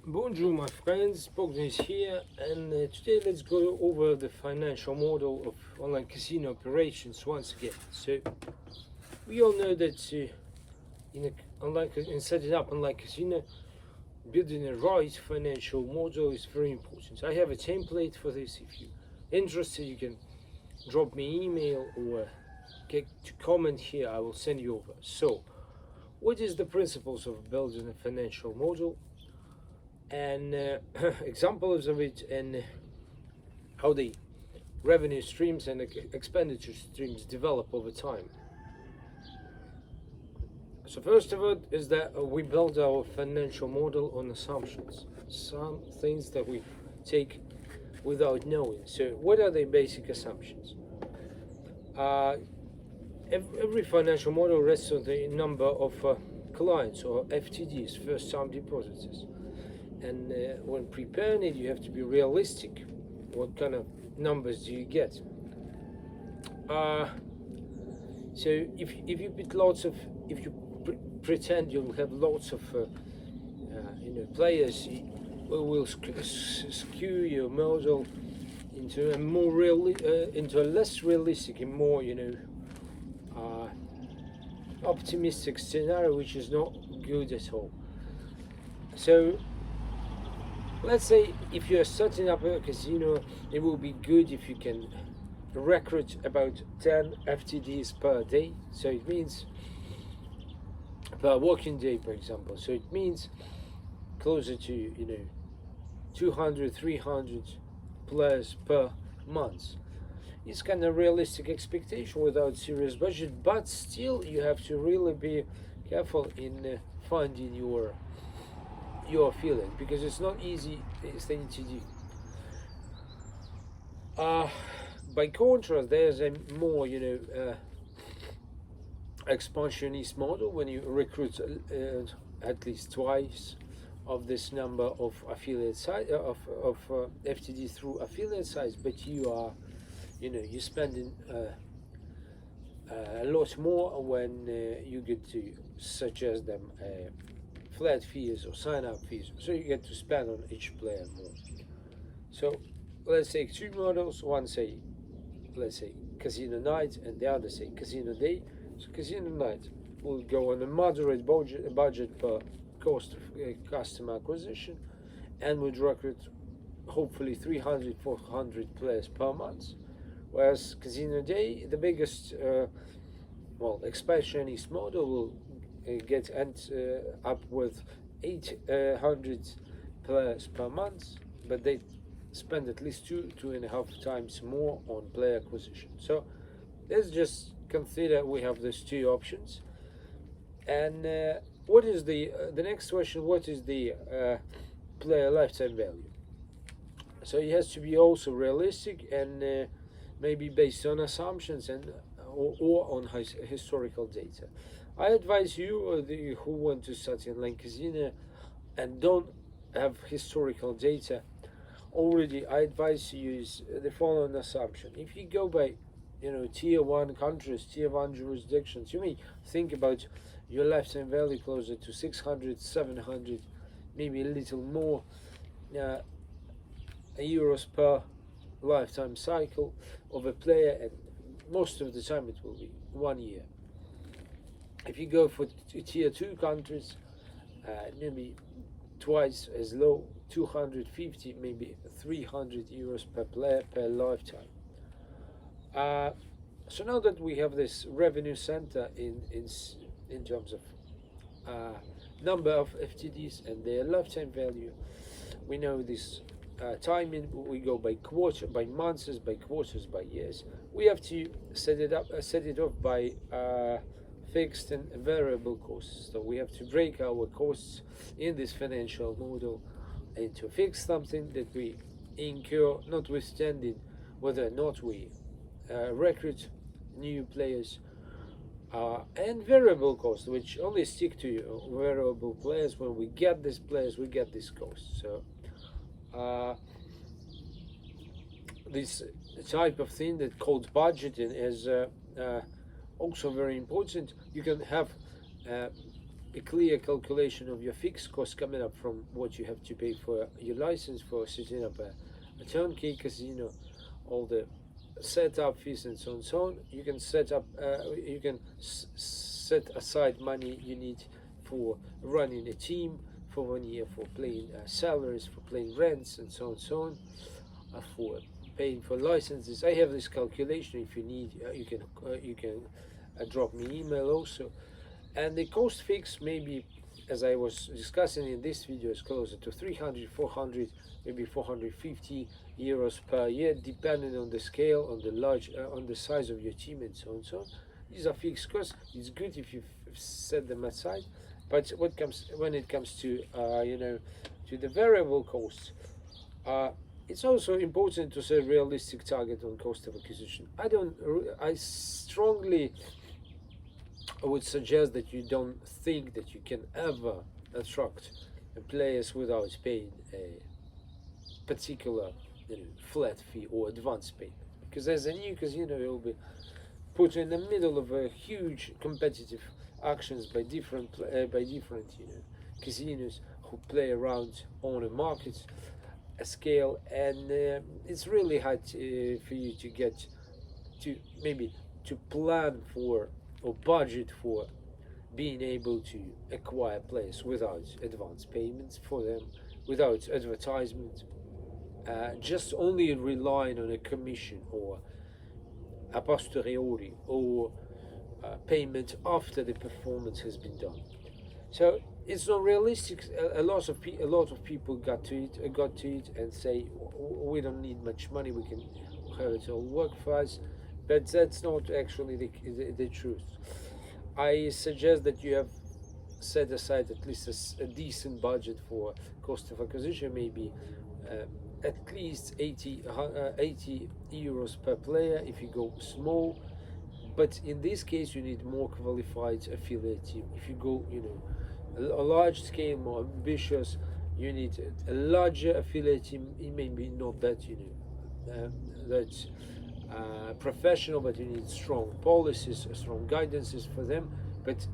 Bonjour my friends, Bogdan is here, and today let's go over the financial model of online casino operations once again. So we all know that in setting up online casino, building a right financial model is very important. I have a template for this. If you're interested, you can drop me email or get to comment here. I will send you over. So what is the principles of building a financial model, and examples of it, and how the revenue streams and expenditure streams develop over time. So first of all is that we build our financial model on assumptions, some things that we take without knowing. So what are the basic assumptions? Every financial model rests on the number of clients, or FTDs, first time depositors. And when preparing it, you have to be realistic. What kind of numbers do you get? So if you put lots of, if you pretend you'll have lots of players, will skew your model into a more into a less realistic and more optimistic scenario, which is not good at all. So let's say if you're setting up a casino, it will be good if you can recruit about 10 FTDs per day. So it means per working day, for example. So it means closer to 200, 300 players per month. It's kind of realistic expectation without serious budget, but still you have to really be careful in finding your affiliate, because it's not easy thing to do. By contrast, there's a more expansionist model when you recruit at least twice of this number of affiliate size of FTD through affiliate size, but you are you're spending a lot more when you get to suggest them flat fees or sign up fees, so you get to spend on each player more. So let's take two models. One say, let's say casino night, and the other say casino day. So casino night will go on a moderate budget per cost of customer acquisition, and would recruit hopefully 300, 400 players per month. Whereas casino day, the biggest expansionist model will get up with 800 players per month, but they spend at least two and a half times more on player acquisition. So let's just consider we have these two options. And what is the next question? What is the player lifetime value? So it has to be also realistic and maybe based on assumptions and or on historical data. I advise you who want to start online casino and don't have historical data already, I advise you use the following assumption. If you go by tier 1 countries, tier 1 jurisdictions, you may think about your lifetime value closer to 600, 700, maybe a little more euros per lifetime cycle of a player, and most of the time it will be 1 year. If you go for tier 2 countries, maybe twice as low, 250, maybe 300 euros per player per lifetime. So now that we have this revenue center in terms of number of FTDs and their lifetime value, we know this timing. We go by quarter, by months, by quarters, by years. We have to set it off by fixed and variable costs. So we have to break our costs in this financial model into fixed something that we incur, notwithstanding whether or not we recruit new players, and variable costs, which only stick to variable players. When we get these players, we get this cost. So this type of thing that called budgeting is also very important. You can have a clear calculation of your fixed cost coming up from what you have to pay for your license, for setting up a turnkey casino, all the setup fees and so on and so on. You can set up, you can set aside money you need for running a team, for 1 year, for paying salaries, for paying rents and so on and so on, for paying for licenses. I have this calculation. If you need, you can drop me email also. And the cost fix, maybe, as I was discussing in this video, is closer to 300, 400, maybe 450 euros per year, depending on the scale, on the on the size of your team and so on and so on. These are fixed costs. It's good if you set them aside, but when it comes to to the variable costs, it's also important to set a realistic target on cost of acquisition. I strongly would suggest that you don't think that you can ever attract players without paying a particular flat fee or advance payment, because as a new casino you'll be put in the middle of a huge competitive actions by different casinos who play around on a market a scale, and it's really hard for you to get to maybe to plan for or budget for being able to acquire players without advance payments for them, without advertisement, just only relying on a commission or a posteriori or payment after the performance has been done. So it's not realistic. A lot of people got to it and say we don't need much money, we can have it all work for us. But that's not actually the truth. I suggest that you have set aside at least a decent budget for cost of acquisition, maybe at least 80 euros per player if you go small. But in this case, you need more qualified affiliate team. If you go, a large scale, more ambitious, you need a larger affiliate team. It may be not that that's professional, but you need strong policies, strong guidances for them. But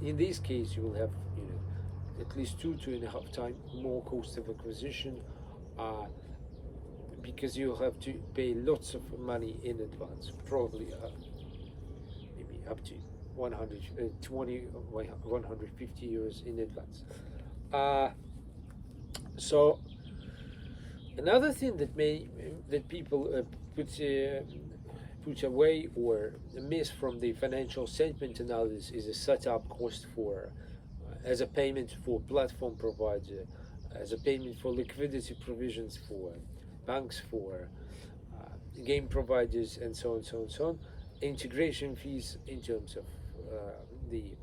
in this case, you will have at least 2.5 times more cost of acquisition, because you'll have to pay lots of money in advance, probably maybe up to 120 or 150 euros in advance. So another thing that people put away or miss from the financial statement analysis is a setup cost for as a payment for platform provider, as a payment for liquidity provisions for banks, for game providers, and so on, so on, so on. Integration fees in terms of the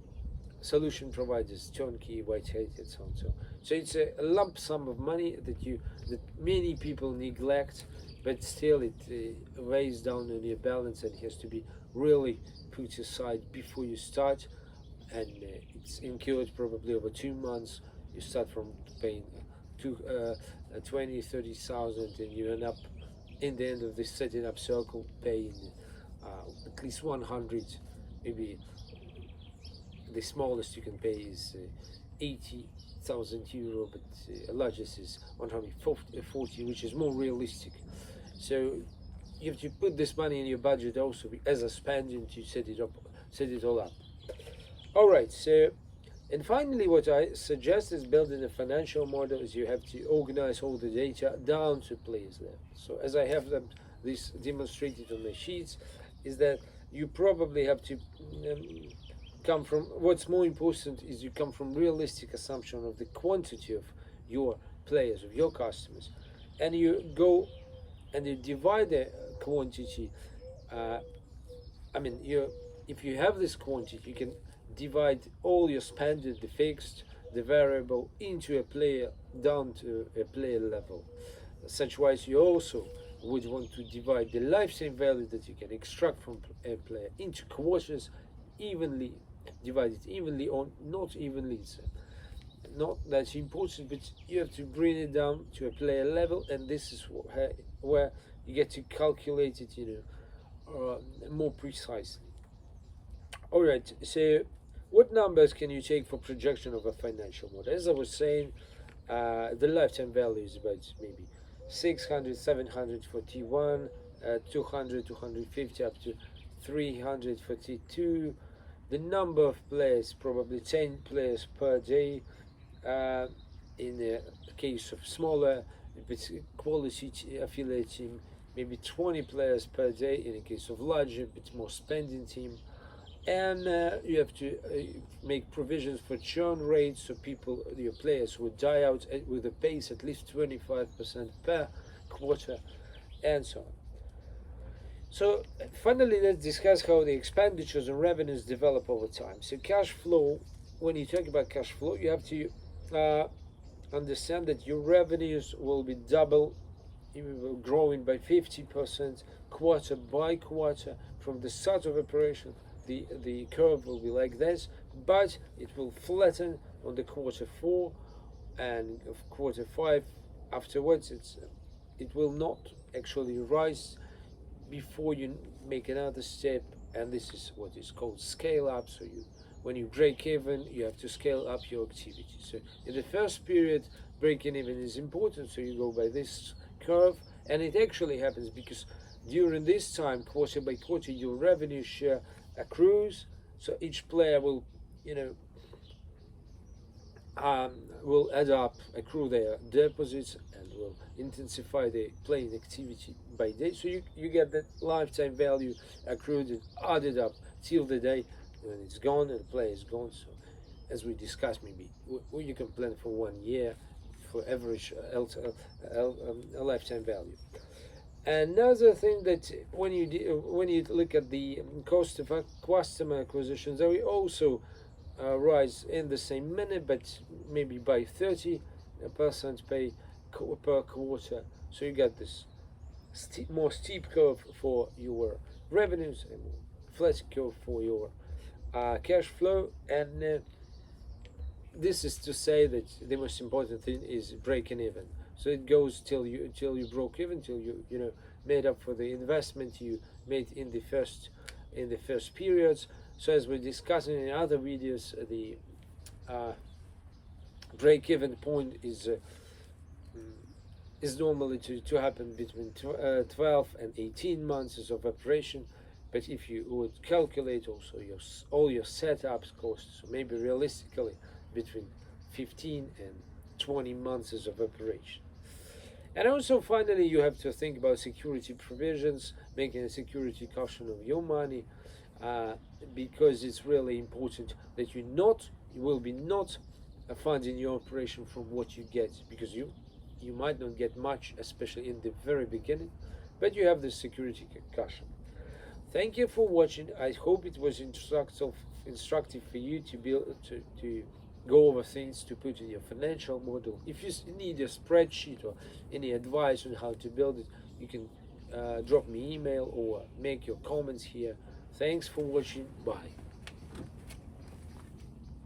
solution providers, turnkey, white hat, and so on, so on. So it's a lump sum of money that many people neglect, but still it weighs down on your balance and has to be really put aside before you start. And it's incurred probably over 2 months. You start from paying 20,000-30,000, and you end up in the end of this setting up circle paying at least 100, maybe the smallest you can pay is 80,000 euro, but largest is 140, which is more realistic. So you have to put this money in your budget also as a spending to set it all up. All right, so and finally, what I suggest is building a financial model is you have to organize all the data down to players level. So as I have this demonstrated on the sheets, is that you probably have to come from, what's more important is you come from realistic assumption of the quantity of your players, of your customers, and you go and you divide the quantity. If you have this quantity, you can divide all your spending, the fixed, the variable, into a player, down to a player level. Such wise, you also would want to divide the lifetime value that you can extract from a player into quarters, evenly divided, evenly or not evenly. It's not that important, but you have to bring it down to a player level, and this is where you get to calculate it, more precisely. All right, so what numbers can you take for projection of a financial model? As I was saying, the lifetime value is about maybe 600, 700 for T1, 200, 250 up to 300 for T2. The number of players, probably 10 players per day. In the case of smaller, if it's quality affiliate team, maybe 20 players per day. In the case of larger, a bit more spending team. And you have to make provisions for churn rates, so people, your players, would die out with a pace at least 25% per quarter, and so on. So finally, let's discuss how the expenditures and revenues develop over time. So cash flow, when you talk about cash flow, you have to understand that your revenues will be double, growing by 50% quarter by quarter from the start of operation. The curve will be like this, but it will flatten on the quarter 4 and of quarter 5 afterwards. It will not actually rise before you make another step, and this is what is called scale up. So when you break even, you have to scale up your activity. So in the first period, breaking even is important, so you go by this curve, and it actually happens because during this time, quarter by quarter, your revenue share accrues. So each player will, will add up, accrue their deposits, and will intensify their playing activity by day. So you get that lifetime value accrued and added up till the day when it's gone and the player is gone. So as we discussed, maybe you can plan for 1 year for average lifetime value. Another thing that when you look at the cost of customer acquisitions, they will also rise in the same manner, but maybe by 30% per quarter. So you get this more steep curve for your revenues and flat curve for your cash flow. And this is to say that the most important thing is breaking even. So it goes till you broke even, till you made up for the investment you made in the first periods. So as we discussed in other videos, the break-even point is normally to happen between 12 and 18 months of operation. But if you would calculate also all your setups costs, so maybe realistically between 15 and 20 months of operation. And also finally, you have to think about security provisions, making a security caution of your money, because it's really important that you will be not funding your operation from what you get, because you might not get much, especially in the very beginning, but you have the security caution. Thank you for watching. I hope it was instructive for you to be able to go over things to put in your financial model. If you need a spreadsheet or any advice on how to build it, you can drop me email or make your comments here. Thanks for watching. Bye.